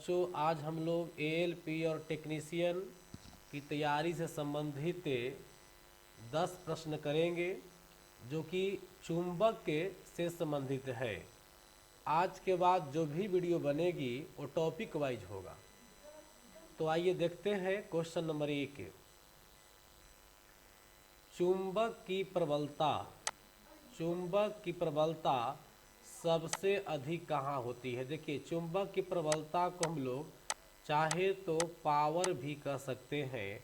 बच्चों आज हम लोग एएलपी और टेक्नीशियन की तैयारी से संबंधित 10 प्रश्न करेंगे जो कि चुंबक के से संबंधित है। आज के बाद जो भी वीडियो बनेगी वो टॉपिक वाइज होगा। तो आइए देखते हैं क्वेश्चन नंबर 1। चुंबक की प्रबलता सबसे अधिक कहाँ होती है? देखिए, चुंबक की प्रबलता को हम लोग चाहे तो पावर भी कह सकते हैं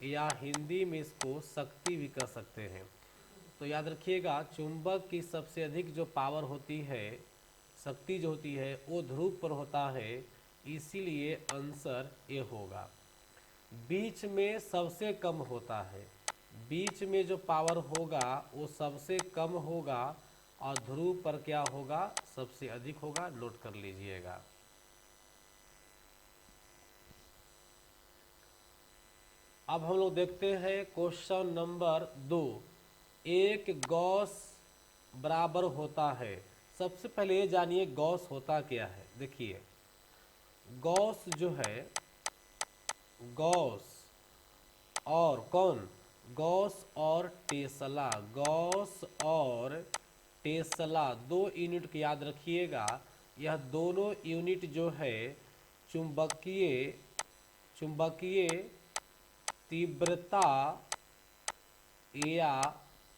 या हिंदी में इसको शक्ति भी कह सकते हैं। तो याद रखिएगा, चुंबक की सबसे अधिक जो पावर होती है, शक्ति जो होती है, वो ध्रुव पर होता है, इसीलिए आंसर ए होगा। बीच में सबसे कम होता है, बीच में जो पावर होगा वो सबसे कम होगा और ध्रुव पर क्या होगा? सबसे अधिक होगा। नोट कर लीजिएगा। अब हम लोग देखते हैं क्वेश्चन नंबर 2। एक गॉस बराबर होता है। सबसे पहले ये जानिए गॉस होता क्या है। देखिए, गॉस जो है, गॉस और कौन? गॉस और टेस्ला। गॉस और टेस्ला दो यूनिट को याद रखिएगा। यह दोनों यूनिट जो है चुंबकीय तीव्रता या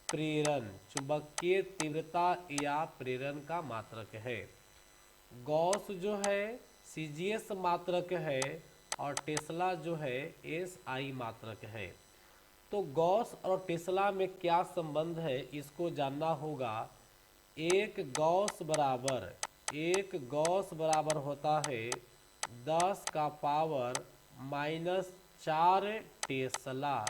प्रेरण, चुंबकीय तीव्रता या प्रेरण का मात्रक है। गॉस जो है सीजीएस मात्रक है और टेस्ला जो है एसआई मात्रक है। तो गॉस और टेस्ला में क्या संबंध है इसको जानना होगा। एक गॉस बराबर होता है 10 का पावर -4 टेस्ला।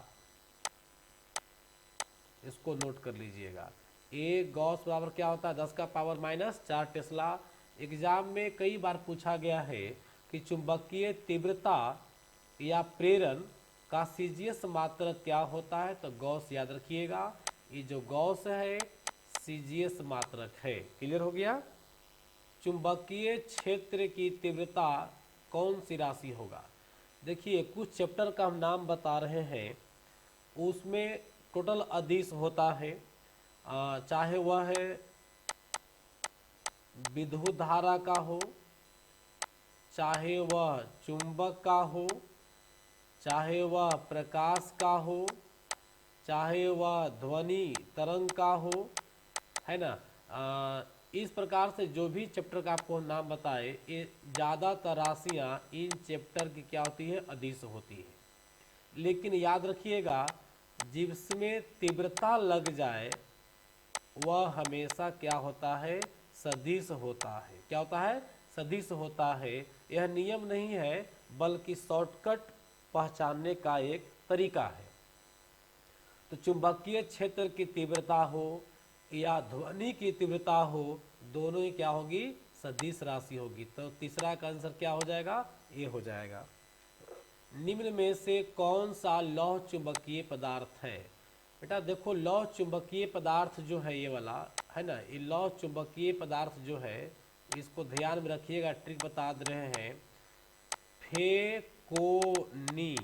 इसको नोट कर लीजिएगा। एक गॉस बराबर क्या होता है? 10 का पावर -4 टेस्ला। एग्जाम में कई बार पूछा गया है कि चुंबकीय तीव्रता या प्रेरण का सीजीएस मात्रक क्या होता है? तो गॉस याद रखिएगा। ये जो गॉस है सीजीएस मात्रक है। क्लियर हो गया? चुंबकीय क्षेत्र की तीव्रता कौन सी राशि होगा? देखिए, कुछ चैप्टर का हम नाम बता रहे हैं, उसमें टोटल अदिश होता है, चाहे वह है विद्युत धारा का हो, चाहे वह चुंबक का हो, चाहे वह प्रकाश का हो, चाहे वह ध्वनि तरंग का हो, है ना। इस प्रकार से जो भी चैप्टर का आपको नाम बताए, ये ज़्यादातर राशियाँ इन चैप्टर की क्या होती है? अदिश होती है। लेकिन याद रखिएगा, जिसमें तीव्रता लग जाए वह हमेशा क्या होता है? सदिश होता है। क्या होता है? सदिश होता है। यह नियम नहीं है बल्कि शॉर्टकट पहचानने का एक तरीका है। तो चुंबकीय क्षेत्र की तीव्रता हो या ध्वनि की तीव्रता हो, दोनों ही क्या होगी? सदिश राशि होगी। तो तीसरा का आंसर क्या हो जाएगा? ये हो जाएगा। निम्न में से कौन सा लौह चुंबकीय पदार्थ है? बेटा देखो, लौह चुंबकीय पदार्थ जो है ये वाला है ना, ये लौह चुंबकीय पदार्थ जो है, इसको ध्यान में रखिएगा। ट्रिक बता दे रहे हैं। फेकोनी,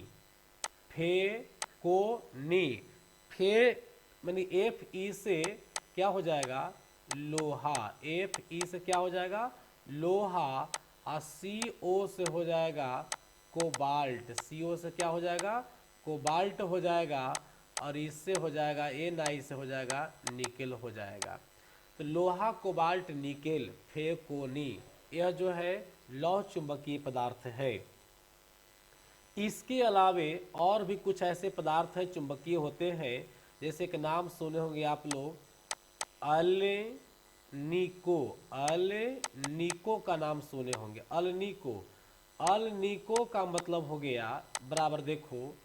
फेकोनी, फे मानी FE से क्या हो जाएगा? लोहा। FE से क्या हो जाएगा? लोहा। और CO से हो जाएगा कोबाल्ट। CO से क्या हो जाएगा? कोबाल्ट हो जाएगा। और इससे हो जाएगा Na से हो जाएगा निकेल हो जाएगा। तो लोहा, कोबाल्ट, निकेल, फेकोनी, यह जो है लौह चुंबकीय पदार्थ है। इसके अलावे और भी कुछ ऐसे पदार्थ हैं चुंबकीय होते हैं, जैसे कि नाम सुने होंगे आप लोग, अल्निको। अल्निको का नाम सुने होंगे। अल्निको, अल्निको का मतलब हो गया बराबर, देखो,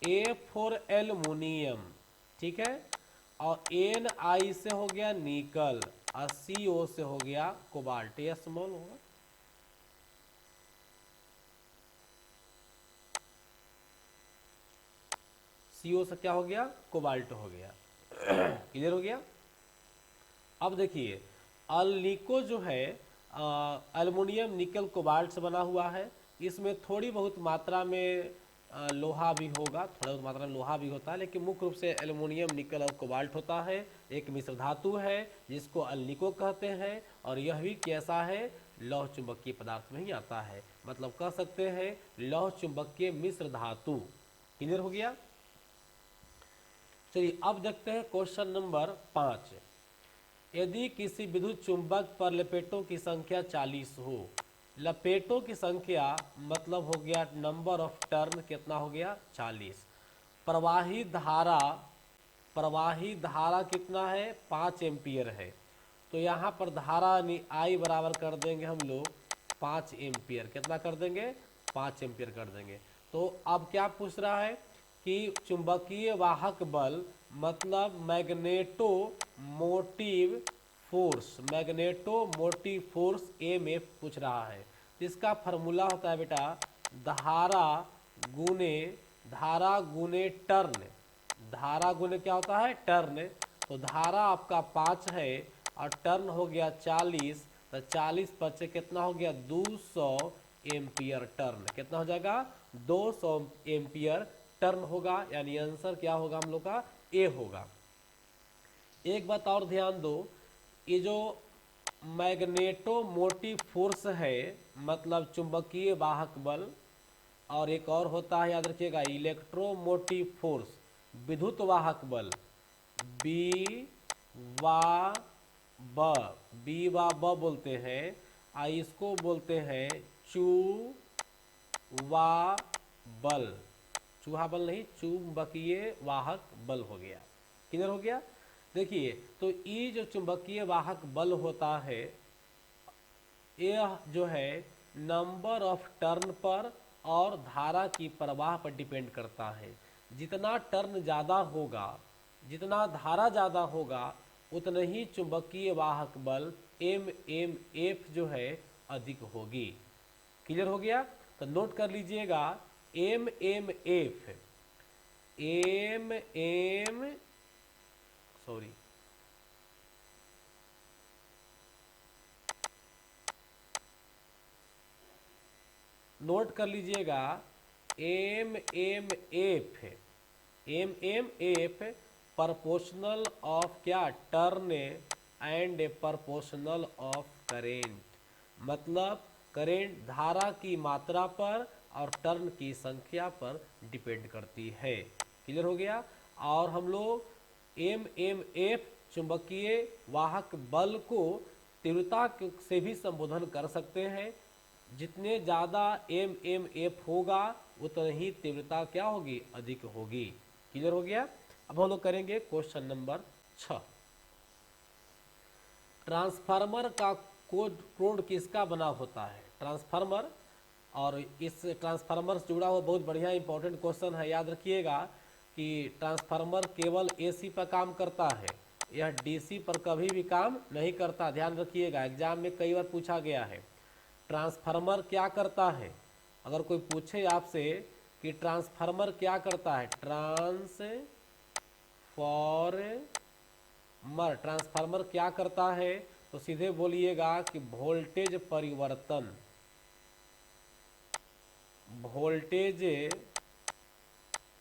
A फॉर एल्युमिनियम, ठीक है, और Na से हो गया निकल, और CO से हो गया कोबाल्ट। यह स्मॉल होगा। CO से क्या हो गया? कोबाल्ट हो गया। क्लियर हो गया? अब देखिए, अल्निको जो है एल्युमिनियम, निकल, कोबाल्ट से बना हुआ है। इसमें थोड़ी बहुत मात्रा में लोहा भी होगा, थोड़ा बहुत मात्रा में लोहा भी होता है, लेकिन मुख्य रूप से एल्युमिनियम, निकल और कोबाल्ट होता है। एक मिश्र धातु है जिसको अल्निको कहते हैं, और यह भी कैसा है, लौह चुंबकीय पदार्थ में ही आता है। मतलब कह सकते हैं लौह चुंबकीय मिश्र धातु। क्लियर हो गया। चलिए अब देखते हैं क्वेश्चन नंबर 5। यदि किसी विद्युत चुंबक पर लपेटों की संख्या 40 हो, लपेटों की संख्या मतलब हो गया नंबर ऑफ टर्न, कितना हो गया 40। प्रवाही धारा कितना है, 5 एम्पियर है। तो यहाँ पर धारा आई बराबर कर देंगे हम लोग 5 एम्पियर। कितना कर देंगे, 5 एम्पियर कर देंगे। तो अब क्या पूछ रहा है कि चुंबकीय वाहक बल मतलब मैग्नेटो मोटिव फोर्स एमएफ पूछ रहा है। इसका फार्मूला होता है बेटा धारा गुने टर्न। धारा गुने क्या होता है, टर्न। तो धारा आपका 5 है और टर्न हो गया 40, तो 40 बच्चे कितना हो गया 200 एम्पियर टर्न। कितना हो जाएगा 200 एम्पियर टर्न होगा, यानी आंसर क्या होगा हम लोग का ए होगा। एक बात और ध्यान दो, ये जो मैग्नेटोमोटिव फोर्स है मतलब चुंबकीय वाहक बल, और एक और होता है याद रखिएगा इलेक्ट्रोमोटिव फोर्स विद्युत वाहक बल, बी वा ब बोलते हैं। इसको बोलते हैं चूवा बल, चूहा बल नहीं, चुंबकीय वाहक बल हो गया। क्लियर हो गया। देखिए तो ये जो चुंबकीय वाहक बल होता है यह जो है नंबर ऑफ टर्न पर और धारा की प्रवाह पर डिपेंड करता है। जितना टर्न ज़्यादा होगा, जितना धारा ज़्यादा होगा, उतना ही चुंबकीय वाहक बल एफ जो है अधिक होगी। क्लियर हो गया। तो नोट कर लीजिएगा एफ सॉरी नोट कर लीजिएगा एम एफ प्रोपोर्शनल ऑफ क्या, turn and proportional of current. मतलब करेंट धारा की मात्रा पर और टर्न की संख्या पर डिपेंड करती है। क्लियर हो गया। और हम लोग एफ चुंबकीय वाहक बल को तीव्रता से भी संबोधन कर सकते हैं। जितने ज़्यादा एफ होगा उतनी ही तीव्रता क्या होगी, अधिक होगी। क्लियर हो गया। अब हम लोग करेंगे क्वेश्चन नंबर 6। ट्रांसफार्मर का कोड किसका बना होता है, ट्रांसफार्मर। और इस ट्रांसफार्मर से जुड़ा हुआ बहुत बढ़िया इंपॉर्टेंट क्वेश्चन है, याद रखिएगा कि ट्रांसफार्मर केवल एसी पर काम करता है, यह डीसी पर कभी भी काम नहीं करता। ध्यान रखिएगा, एग्जाम में कई बार पूछा गया है ट्रांसफार्मर क्या करता है। अगर कोई पूछे आपसे कि ट्रांसफार्मर क्या करता है, ट्रांसफार्मर क्या करता है, तो सीधे बोलिएगा कि वोल्टेज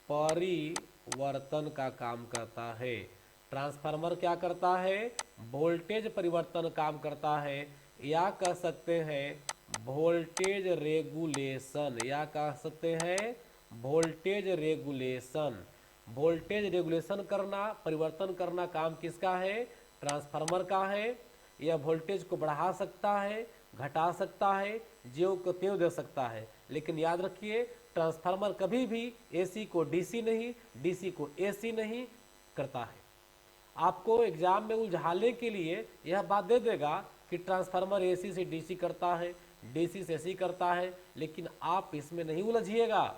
परिवर्तन का काम करता है। ट्रांसफार्मर क्या करता है, वोल्टेज परिवर्तन काम करता है, या कह सकते हैं वोल्टेज रेगुलेशन, या कह सकते हैं वोल्टेज रेगुलेशन। वोल्टेज रेगुलेशन करना, परिवर्तन करना काम किसका है, ट्रांसफार्मर का है। यह वोल्टेज को बढ़ा सकता है, घटा सकता है, ज्यों को त्यों दे सकता है। लेकिन याद रखिए ट्रांसफार्मर कभी भी एसी को डीसी नहीं, डीसी को एसी नहीं करता है। आपको एग्जाम में उलझाने के लिए यह बात दे देगा कि ट्रांसफार्मर एसी से डीसी करता है, डीसी से एसी करता है, लेकिन आप इसमें नहीं उलझिएगा।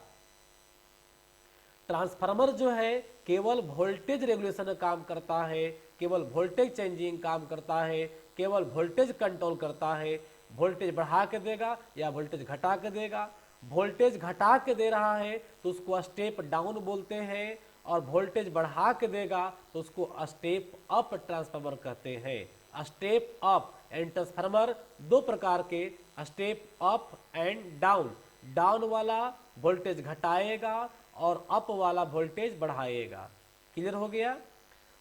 ट्रांसफार्मर जो है केवल वोल्टेज रेगुलेशन का काम करता है, केवल वोल्टेज चेंजिंग काम करता है, केवल वोल्टेज कंट्रोल करता है। वोल्टेज बढ़ा के देगा या वोल्टेज घटा के देगा। वोल्टेज घटा के दे रहा है तो उसको स्टेप डाउन बोलते हैं, और वोल्टेज बढ़ा के देगा तो उसको स्टेप अप ट्रांसफार्मर कहते हैं। स्टेप अप एंड ट्रांसफार्मर दो प्रकार के, step up and down. Down वाला वोल्टेज घटाएगा और अप वाला वोल्टेज बढ़ाएगा। क्लियर हो गया।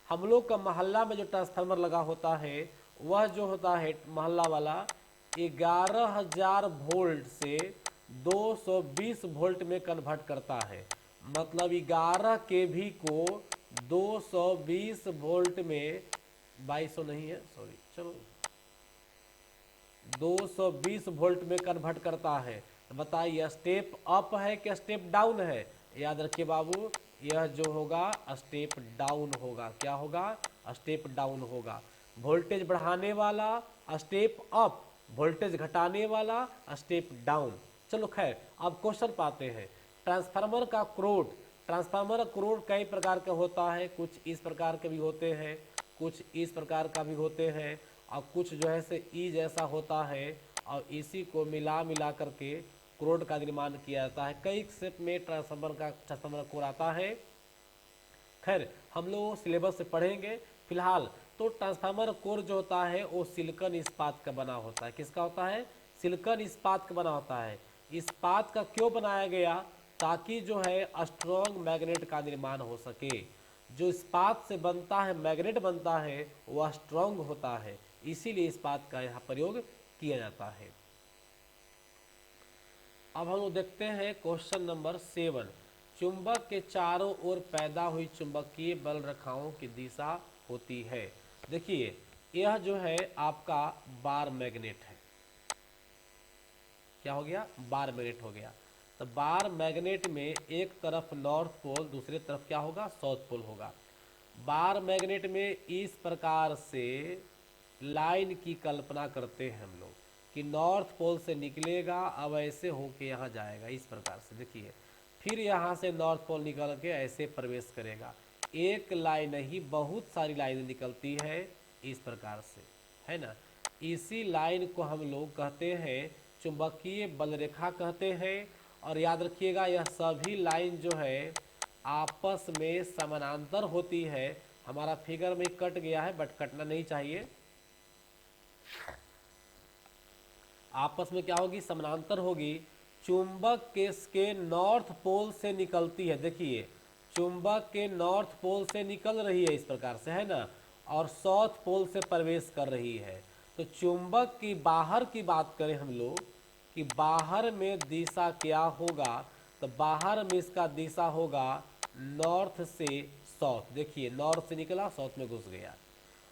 हम लोग का मोहल्ला में जो ट्रांसफार्मर लगा होता है वह जो होता है मोहल्ला वाला 11,000 वोल्ट से 220 वोल्ट में कन्वर्ट करता है। मतलब 11 केवी को 220 वोल्ट में 2200 नहीं है, सॉरी, चलो 220 वोल्ट में कन्वर्ट करता है। बताइए स्टेप अप है कि स्टेप डाउन है? याद रखिए बाबू, यह जो होगा स्टेप डाउन होगा। क्या होगा? स्टेप डाउन होगा। वोल्टेज बढ़ाने वाला स्टेप अप, वोल्टेज घटाने वाला स्टेप डाउन। चलो खैर, अब क्वेश्चन पाते हैं। ट्रांसफार्मर का क्रोड, ट्रांसफार्मर का क्रोड कई प्रकार का होता है। कुछ इस प्रकार के भी होते हैं, कुछ इस प्रकार का भी होते हैं, और कुछ जो है से ई जैसा होता है, और इसी को मिला मिला करके क्रोड का निर्माण किया जाता है। कई शेप में ट्रांसफार्मर कोड आता है। खैर हम लोग सिलेबस से पढ़ेंगे। फिलहाल तो ट्रांसफार्मर कोर जो होता है वो सिलिकॉन इस्पात का बना होता है। किसका होता है? सिलिकॉन इस्पात का बना होता है। इस्पात का क्यों बनाया गया? ताकि जो है स्ट्रॉन्ग मैग्नेट का निर्माण हो सके। जो इस्पात से बनता है, मैग्नेट बनता है, वह स्ट्रॉन्ग होता है, इसीलिए इस्पात का यहाँ प्रयोग किया जाता है। अब हम लोग देखते हैं क्वेश्चन नंबर 7। चुंबक के चारों ओर पैदा हुई चुंबकीय बल रेखाओं की दिशा होती है। देखिए यह जो है आपका बार मैग्नेट है। क्या हो गया? बार मैग्नेट हो गया। तो बार मैग्नेट में एक तरफ नॉर्थ पोल, दूसरी तरफ क्या होगा? साउथ पोल होगा। बार मैग्नेट में इस प्रकार से लाइन की कल्पना करते हैं हम लोग कि नॉर्थ पोल से निकलेगा, अब ऐसे होके यहाँ जाएगा इस प्रकार से। देखिए फिर यहाँ से नॉर्थ पोल निकल के ऐसे प्रवेश करेगा। एक लाइन नहीं, बहुत सारी लाइनें निकलती है इस प्रकार से, है ना। इसी लाइन को हम लोग कहते हैं चुंबकीय बल रेखा कहते हैं। और याद रखिएगा यह सभी लाइन जो है आपस में समानांतर होती है। हमारा फिगर में कट गया है बट कटना नहीं चाहिए। आपस में क्या होगी? समानांतर होगी। चुंबक के नॉर्थ पोल से निकलती है। देखिए चुंबक के नॉर्थ पोल से निकल रही है इस प्रकार से, है ना, और साउथ पोल से प्रवेश कर रही है। तो चुंबक की बाहर की बात करें हम लोग कि बाहर में दिशा क्या होगा, तो बाहर में इसका दिशा होगा नॉर्थ से साउथ। देखिए नॉर्थ से निकला, साउथ में घुस गया।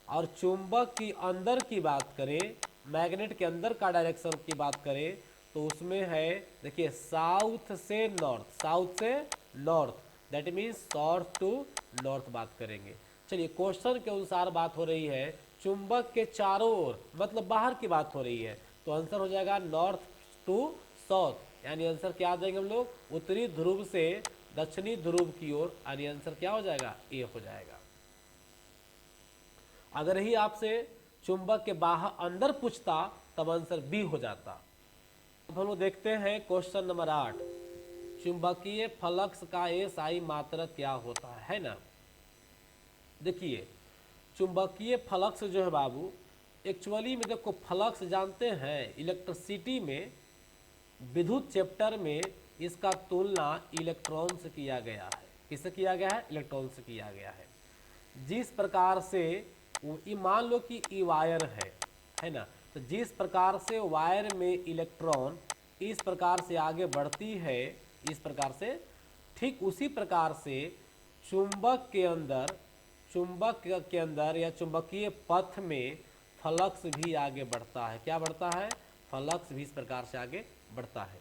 और चुंबक की अंदर की बात करें, मैग्नेट के अंदर का डायरेक्शन की बात करें, तो उसमें है देखिए साउथ से नॉर्थ, साउथ से north, that means south to north बात करेंगे। चलिए क्वेश्चन के अनुसार बात हो रही है चुंबक के चारों ओर, मतलब बाहर की बात हो रही है, तो आंसर हो जाएगा नॉर्थ टू साउथ। यानी आंसर क्या आ जाएंगे हम लोग? उत्तरी ध्रुव से दक्षिणी ध्रुव की ओर। यानी आंसर क्या हो जाएगा? ए हो जाएगा। अगर ही आपसे चुंबक के बाहर अंदर पूछता तब आंसर बी हो जाता। अब हम लोग देखते हैं क्वेश्चन नंबर 8। चुंबकीय फ्लक्स का एसआई मात्रक क्या होता है ना। देखिए चुंबकीय फ्लक्स जो है बाबू, एक्चुअली में देखो फ्लक्स जानते हैं इलेक्ट्रिसिटी में, विद्युत चैप्टर में इसका तुलना इलेक्ट्रॉन से किया गया है। किससे किया गया है? इलेक्ट्रॉन से किया गया है। जिस प्रकार से मान लो कि ई वायर है ना, तो जिस प्रकार से वायर में इलेक्ट्रॉन इस प्रकार से आगे बढ़ती है, इस प्रकार से, ठीक उसी प्रकार से चुंबक के अंदर या चुंबकीय पथ में फ्लक्स भी आगे बढ़ता है। क्या बढ़ता है? फ्लक्स भी इस प्रकार से आगे बढ़ता है।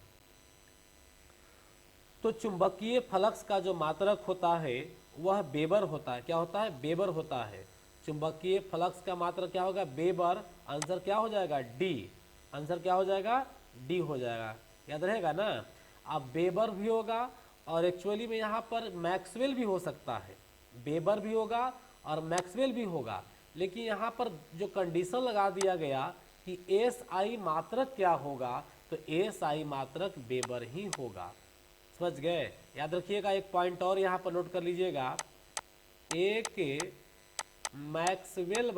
तो चुंबकीय फ्लक्स का जो मात्रक होता है वह वेबर होता है। क्या होता है? वेबर होता है। चुंबकीय फ्लक्स का मात्रक क्या होगा? वेबर। आंसर क्या हो जाएगा? डी। आंसर क्या हो जाएगा? डी हो जाएगा। याद रहेगा ना। अब वेबर भी होगा और एक्चुअली में यहाँ पर मैक्सवेल भी हो सकता है। वेबर भी होगा और मैक्सवेल भी होगा, लेकिन यहाँ पर जो कंडीशन लगा दिया गया कि एस आई मात्रक क्या होगा, तो एस आई मात्रक वेबर ही होगा। समझ गए? याद रखिएगा एक पॉइंट और यहाँ पर नोट कर लीजिएगा, एक मैक्सवेल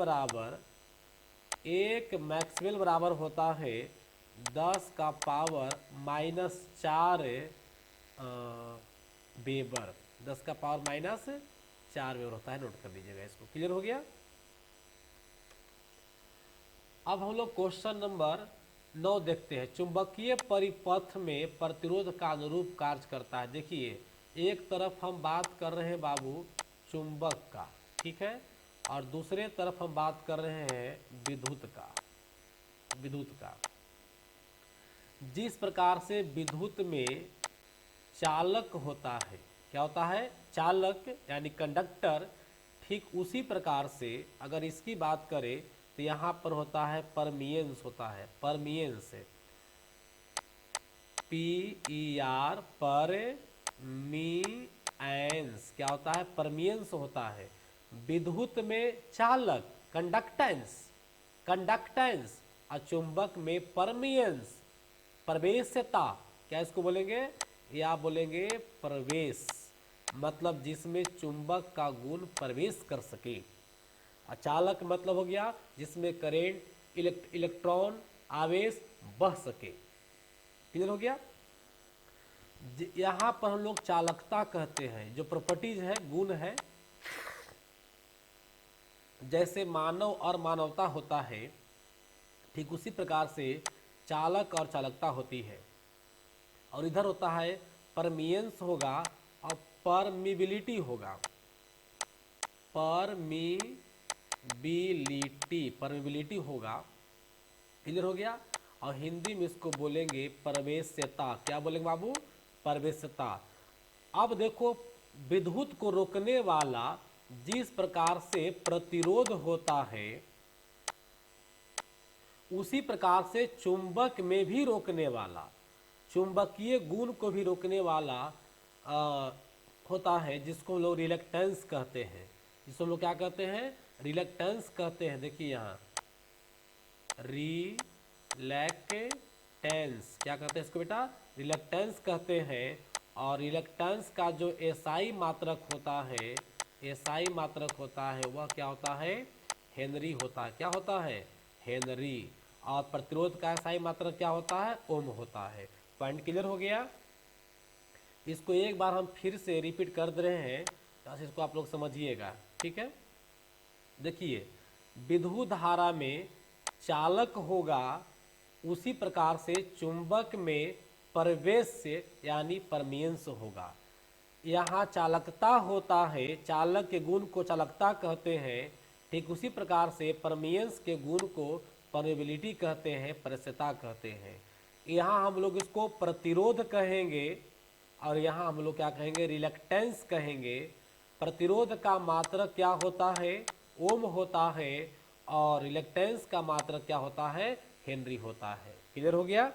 बराबर होता है 10 का पावर -4 वेबर, 10 का पावर -4 वेबर होता है, नोट कर लीजिएगा इसको। क्लियर हो गया। अब हम लोग क्वेश्चन नंबर 9 देखते हैं। चुंबकीय परिपथ में प्रतिरोध का अनुरूप कार्य करता है। देखिए, एक तरफ हम बात कर रहे हैं बाबू चुंबक का, ठीक है, और दूसरे तरफ हम बात कर रहे हैं विद्युत का। जिस प्रकार से विद्युत में चालक होता है, क्या होता है, चालक यानी कंडक्टर, ठीक उसी प्रकार से अगर इसकी बात करें तो यहाँ पर होता है परमियंस, होता है परमियंस, PER पर मीएंस, क्या होता है, परमियंस होता है। विद्युत में चालक कंडक्टेंस और चुंबक में परमियंस, प्रवेश्यता, क्या इसको बोलेंगे, या बोलेंगे प्रवेश, मतलब जिसमें चुंबक का गुण प्रवेश कर सके। चालक मतलब हो गया जिसमें करेंट, इलेक्ट्रॉन, आवेश बह सके। क्लियर हो गया। यहाँ पर हम लोग चालकता कहते हैं, जो प्रॉपर्टीज है, गुण है, जैसे मानव और मानवता होता है, ठीक उसी प्रकार से चालक और चालकता होती है। और इधर होता है परमियंस होगा और परमिबिलिटी होगा, परमिबिलिटी होगा। क्लियर हो गया। और हिंदी में इसको बोलेंगे प्रवेश्यता। क्या बोलेंगे बाबू, प्रवेश्यता। अब देखो, विद्युत को रोकने वाला जिस प्रकार से प्रतिरोध होता है, उसी प्रकार से चुंबक में भी रोकने वाला, चुंबकीय गुण को भी रोकने वाला होता है, जिसको हम लोग रिलक्टेंस कहते हैं। जिसको हम लोग क्या कहते हैं, रिलक्टेंस कहते हैं। देखिए यहाँ रिलैक्टेंस, क्या कहते हैं इसको बेटा, रिलक्टेंस कहते हैं। और रिलक्टेंस का जो एसआई मात्रक होता है, एसआई मात्रक होता है, वह क्या होता है, हेनरी होता है। क्या होता है, हेनरी। और प्रतिरोध का एसआई मात्रक क्या होता है, ओम होता है। पॉइंट क्लियर हो गया। इसको एक बार हम फिर से रिपीट कर दे रहे हैं, तो इसको आप लोग समझिएगा, ठीक है। देखिए, विद्युत धारा में चालक होगा, उसी प्रकार से चुंबक में प्रवेश से यानी परमियंस होगा। यहाँ चालकता होता है, चालक के गुण को चालकता कहते हैं, ठीक उसी प्रकार से परमियंस के गुण को परमिबिलिटी कहते हैं, प्रवेश्यता कहते हैं। यहाँ हम लोग इसको प्रतिरोध कहेंगे और यहाँ हम लोग क्या कहेंगे, रिलक्टेंस कहेंगे। प्रतिरोध का मात्रक क्या होता है, ओम होता है, और रिलक्टेंस का मात्रक क्या होता है, हेनरी होता है। क्लियर हो गया।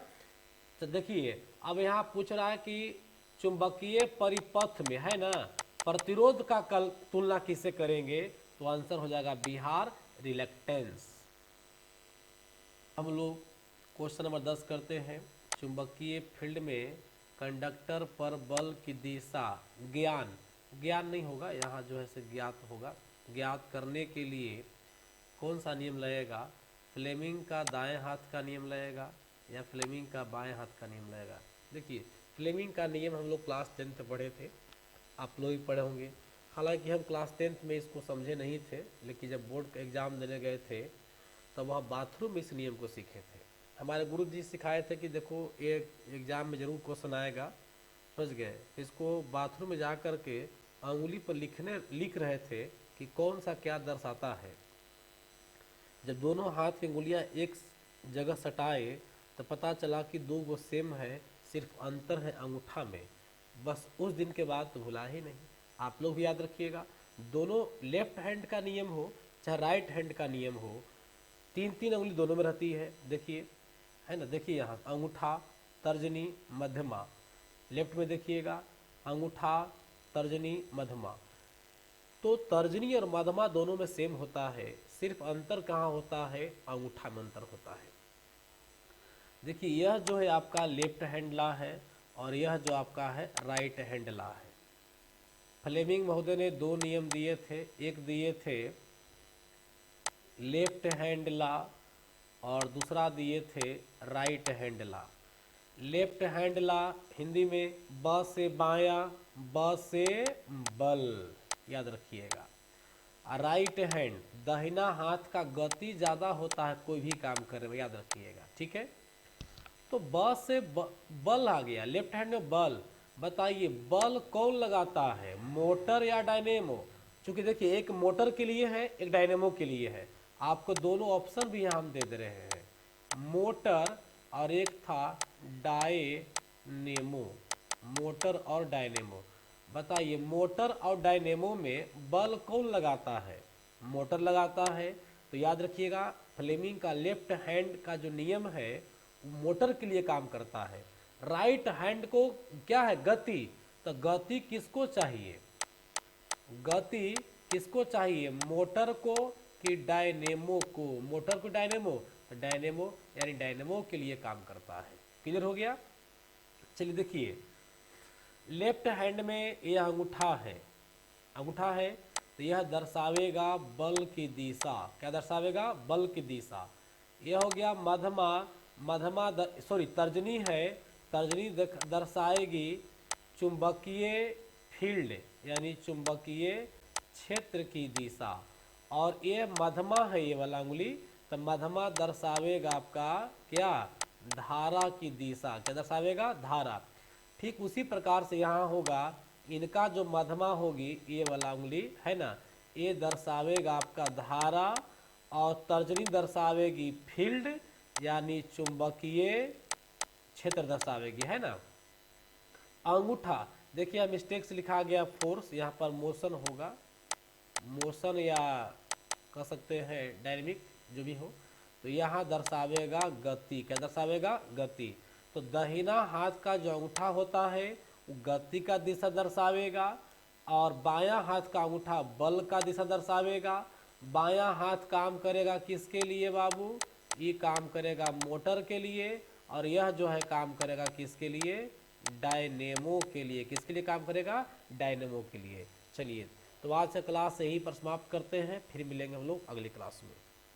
तो देखिए, अब यहाँ पूछ रहा है कि चुंबकीय परिपथ में है ना, प्रतिरोध का कल तुलना किससे करेंगे, तो आंसर हो जाएगा बिहार, रिलक्टेंस। हम लोग क्वेश्चन नंबर 10 करते हैं। चुंबकीय फील्ड में कंडक्टर पर बल की दिशा ज्ञान नहीं होगा, यहाँ जो है से ज्ञात होगा। ज्ञात करने के लिए कौन सा नियम लगेगा, फ्लेमिंग का दाएं हाथ का नियम लगेगा या फ्लेमिंग का बाएं हाथ का नियम लगेगा। देखिए, फ्लेमिंग का नियम हम लोग क्लास 10 में पढ़े थे, आप लोग भी पढ़े होंगे। हालांकि हम क्लास 10 में इसको समझे नहीं थे, लेकिन जब बोर्ड का एग्ज़ाम देने गए थे तब वहाँ बाथरूम में इस नियम को सीखे थे। हमारे गुरु जी सिखाए थे कि देखो, एक एग्ज़ाम में ज़रूर क्वेश्चन आएगा, समझ गए। इसको बाथरूम में जा कर के अंगुली पर लिख रहे थे कि कौन सा क्या दर्शाता है। जब दोनों हाथ की अंगुलियां एक जगह सटाए तो पता चला कि दो गो सेम है, सिर्फ अंतर है अंगूठा में। बस उस दिन के बाद तो भुला ही नहीं। आप लोग भी याद रखिएगा, दोनों लेफ्ट हैंड का नियम हो चाहे राइट हैंड का नियम हो, 3 उंगली दोनों में रहती है। देखिए, है ना, देखिए यहाँ अंगूठा, तर्जनी, मध्यमा। लेफ्ट में देखिएगा अंगूठा, तर्जनी, मध्यमा। तो तर्जनी और मध्यमा दोनों में सेम होता है, सिर्फ अंतर कहाँ होता है, अंगूठा में अंतर होता है। देखिए, यह जो है आपका लेफ्ट हैंड ला है और यह जो आपका है राइट हैंड ला है। फ्लेमिंग महोदय ने 2 नियम दिए थे। एक दिए थे लेफ्ट हैंड ला और दूसरा दिए थे राइट हैंडला। लेफ्ट हैंडला हिंदी में ब से बायां, ब से बल, याद रखिएगा। राइट हैंड दाहिना हाथ का गति ज़्यादा होता है कोई भी काम करने में, याद रखिएगा, ठीक है। तो ब से बल आ गया, लेफ्ट हैंड में बल। बताइए बल कौन लगाता है, मोटर या डायनेमो? क्योंकि देखिए एक मोटर के लिए है, एक डायनेमो के लिए है। आपको दोनों ऑप्शन भी यहाँ हम दे दे रहे हैं, मोटर और एक था डायनेमो, मोटर और डायनेमो। बताइए मोटर और डायनेमो में बल कौन लगाता है? मोटर लगाता है। तो याद रखिएगा फ्लेमिंग का लेफ्ट हैंड का जो नियम है मोटर के लिए काम करता है। राइट हैंड को क्या है, गति। तो गति किसको चाहिए, गति किसको चाहिए, मोटर को कि डायनेमो को? मोटर को डायनेमो, तो डायनेमो यानी डायनेमो के लिए काम करता है। क्लियर हो गया। चलिए देखिए लेफ्ट हैंड में ये अंगूठा है, अंगूठा है तो यह दर्शावेगा बल की दिशा। क्या दर्शावेगा, बल की दिशा। यह हो गया मध्यमा, मध्यमा सॉरी तर्जनी है, तर्जनी दर्शाएगी चुंबकीय फील्ड यानी चुंबकीय क्षेत्र की दिशा। और ये मध्यमा है ये वाला अंगुली, तो मध्यमा दर्शावेगा आपका क्या, धारा की दिशा। क्या दर्शावेगा, धारा। ठीक उसी प्रकार से यहाँ होगा, इनका जो मध्यमा होगी ये वाला उंगली है ना, ये दर्शावेगा आपका धारा और तर्जनी दर्शावेगी फील्ड यानी चुंबकीय क्षेत्र दर्शावेगी, है ना। अंगूठा देखिए यहाँ मिस्टेक से लिखा गया फोर्स, यहाँ पर मोशन होगा, मोशन या कह सकते हैं डायनेमिक, जो भी हो। तो यहाँ दर्शावेगा गति। क्या दर्शावेगा, गति। तो दाहिना हाथ का जो अंगूठा होता है वो गति का दिशा दर्शावेगा और बायां हाथ का अंगूठा बल का दिशा दर्शावेगा। बायां हाथ काम करेगा किसके लिए बाबू, ये काम करेगा मोटर के लिए, और यह जो है काम करेगा किसके लिए, डायनेमो के लिए। किसके लिए काम करेगा, डायनेमो के लिए। चलिए तो आज का क्लास यहीं पर समाप्त करते हैं, फिर मिलेंगे हम लोग अगली क्लास में।